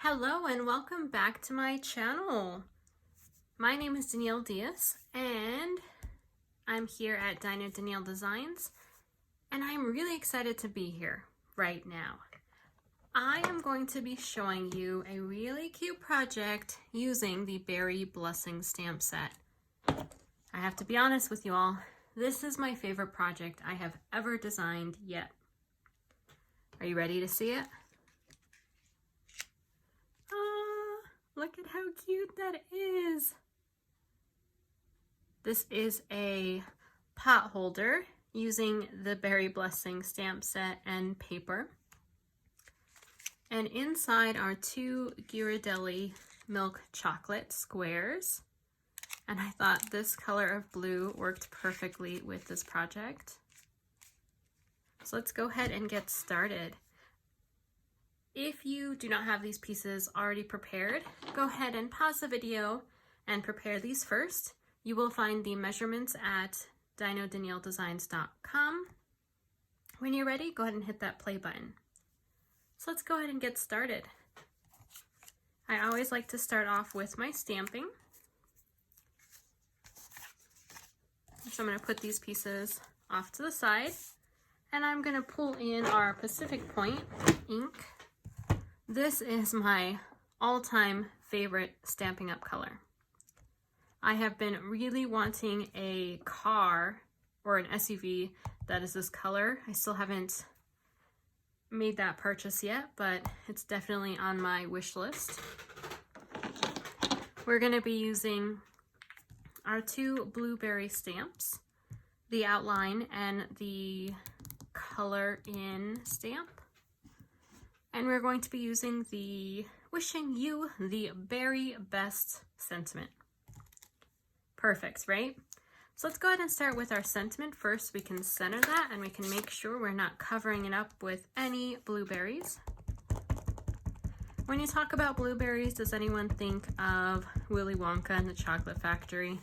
Hello and welcome back to my channel. My name is Danielle Diaz and I'm here at Dino Danielle Designs and I'm really excited to be here right now. I am going to be showing you a really cute project using the Berry Blessing stamp set. I have to be honest with you all, this is my favorite project I have ever designed yet. Are you ready to see it? Look at how cute that is. This is a pot holder using the Berry Blessing stamp set and paper. And inside are two Ghirardelli milk chocolate squares. And I thought this color of blue worked perfectly with this project. So let's go ahead and get started. If you do not have these pieces already prepared, go ahead and pause the video and prepare these first. You will find the measurements at dinodanielledesigns.com. When you're ready, go ahead and hit that play button. So let's go ahead and get started. I always like to start off with my stamping. So I'm going to put these pieces off to the side, and I'm going to pull in our Pacific Point ink. This is my all-time favorite Stampin' Up color. I have been really wanting a car or an SUV that is this color. I still haven't made that purchase yet, but it's definitely on my wish list. We're going to be using our two blueberry stamps, the outline and the color in stamp. And we're going to be using the Wishing You the Very Best sentiment. Perfect, right? So let's go ahead and start with our sentiment first. We can center that and we can make sure we're not covering it up with any blueberries. When you talk about blueberries, does anyone think of Willy Wonka and the Chocolate Factory?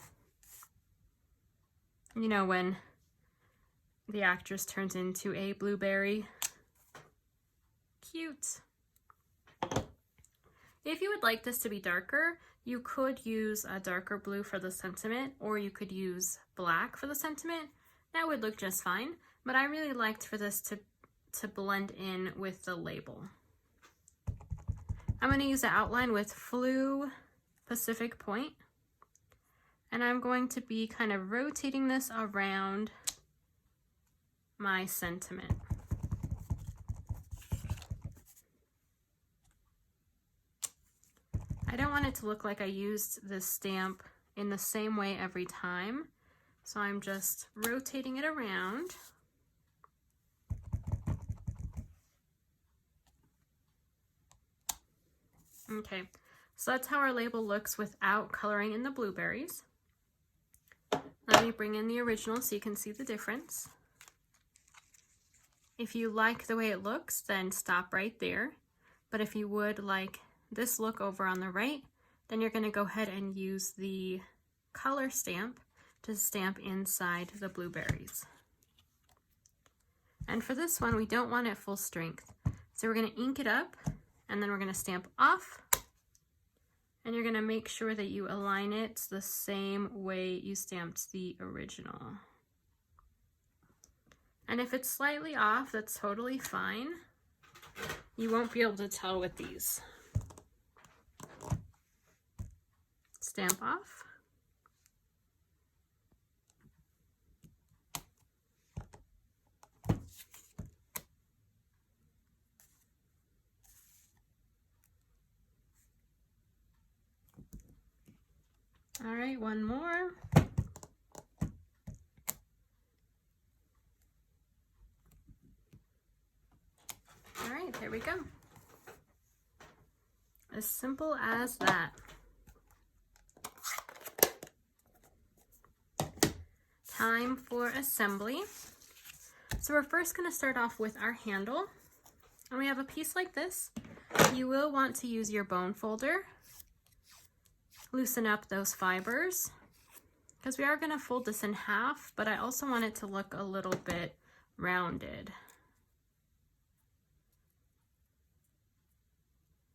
You know, when the actress turns into a blueberry. Cute. If you would like this to be darker, you could use a darker blue for the sentiment, or you could use black for the sentiment. That would look just fine, but I really liked for this to blend in with the label. I'm going to use the outline with Flu Pacific Point, and I'm going to be kind of rotating this around my sentiment. I don't want it to look like I used this stamp in the same way every time, so I'm just rotating it around. Okay, so that's how our label looks without coloring in the blueberries. Let me bring in the original so you can see the difference. If you like the way it looks, then stop right there. But if you would like this look over on the right, then you're going to go ahead and use the color stamp to stamp inside the blueberries. And for this one, we don't want it full strength. So we're going to ink it up, and then we're going to stamp off. And you're going to make sure that you align it the same way you stamped the original. And if it's slightly off, that's totally fine. You won't be able to tell with these. Stamp off. All right, one more. All right, there we go. As simple as that. Time for assembly. So we're first going to start off with our handle. And we have a piece like this. You will want to use your bone folder. Loosen up those fibers, because we are going to fold this in half, but I also want it to look a little bit rounded.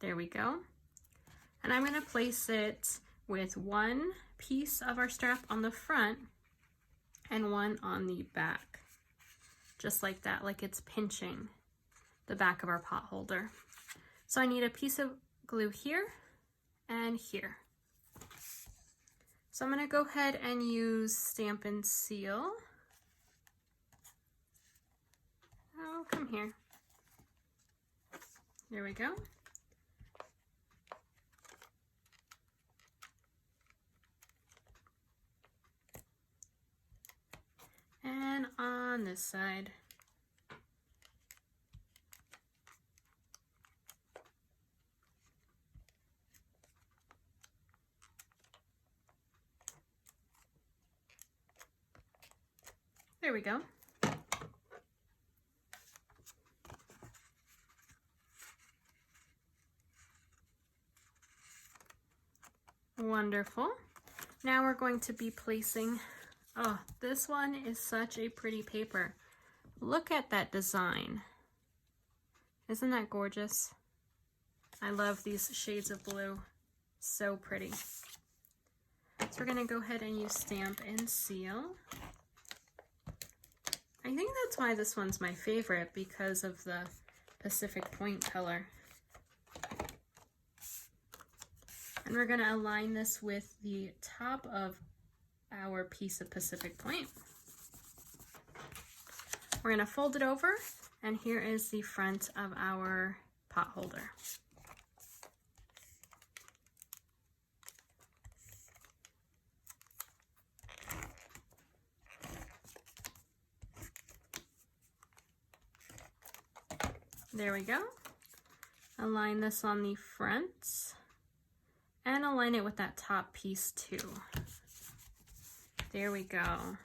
There we go. And I'm going to place it with one piece of our strap on the front and one on the back, just like that, like it's pinching the back of our pot holder. So I need a piece of glue here and here. So I'm going to go ahead and use Stampin' Seal. Oh, come here. There we go. And on this side. There we go. Wonderful. Now we're going to be placing, oh, this one is such a pretty paper. Look at that design. Isn't that gorgeous? I love these shades of blue. So pretty. So we're going to go ahead and use Stampin' Seal. I think that's why this one's my favorite, because of the Pacific Point color. And we're going to align this with the top of our piece of Pacific Point. We're going to fold it over, and here is the front of our pot holder. There we go. Align this on the front and align it with that top piece too. There we go.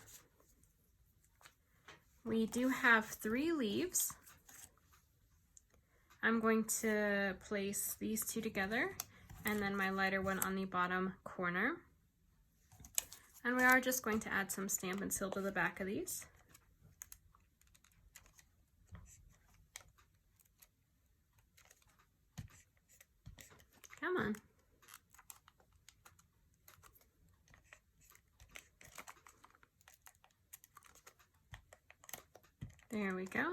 We do have 3 leaves. I'm going to place these 2 together and then my lighter one on the bottom corner. And we are just going to add some Stampin' Seal to the back of these. Come on. There we go.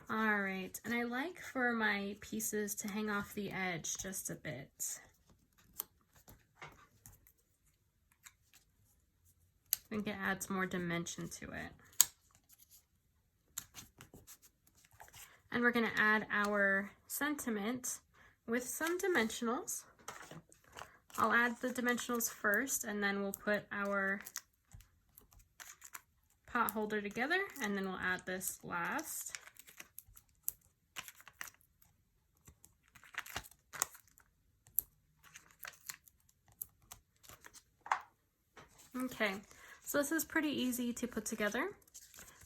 All right, and I like for my pieces to hang off the edge just a bit. I think it adds more dimension to it. And we're going to add our sentiment with some dimensionals. I'll add the dimensionals first, and then we'll put our pot holder together, and then we'll add this last. Okay, so this is pretty easy to put together.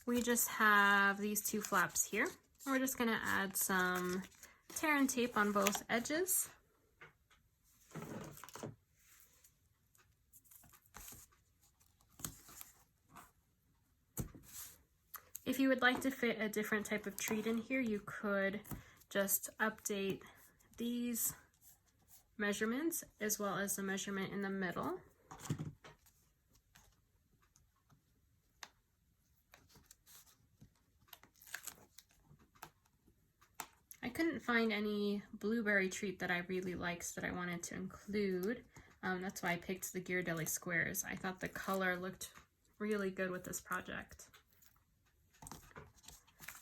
We just have these 2 flaps here. We're just going to add some tear and tape on both edges. If you would like to fit a different type of treat in here, you could just update these measurements as well as the measurement in the middle. I couldn't find any blueberry treat that I really liked that I wanted to include. That's why I picked the Ghirardelli squares. I thought the color looked really good with this project.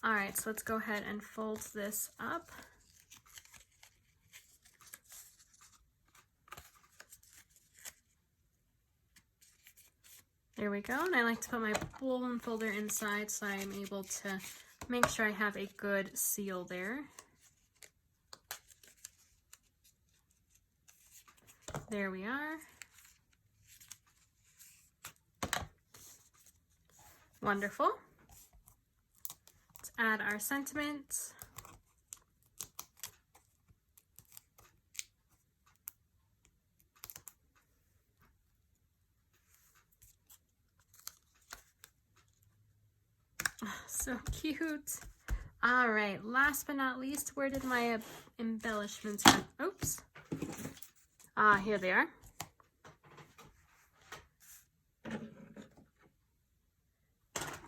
All right, so let's go ahead and fold this up. There we go, and I like to put my balloon folder inside so I'm able to make sure I have a good seal there. There we are. Wonderful. Let's add our sentiment. So cute. All right, last but not least, where did my embellishments go? Oops. Here they are.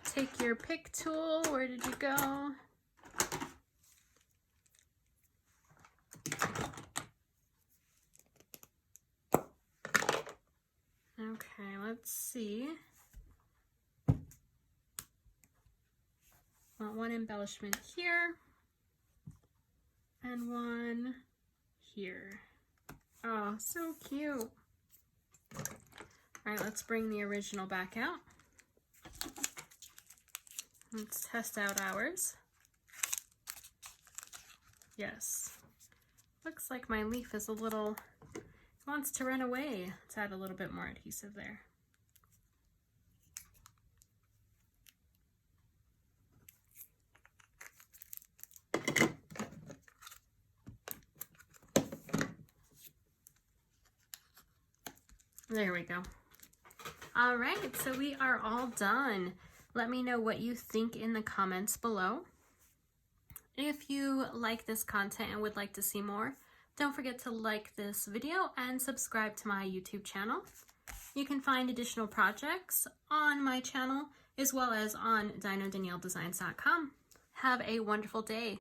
Take your pick tool. Where did you go? Okay, let's see. Want one embellishment here and one here. Oh, so cute. All right, let's bring the original back out. Let's test out ours. Yes. Looks like my leaf is a little, wants to run away. Let's add a little bit more adhesive there. There we go. All right, so we are all done. Let me know what you think in the comments below. If you like this content and would like to see more, don't forget to like this video and subscribe to my YouTube channel. You can find additional projects on my channel as well as on dinodanielledesigns.com. Have a wonderful day.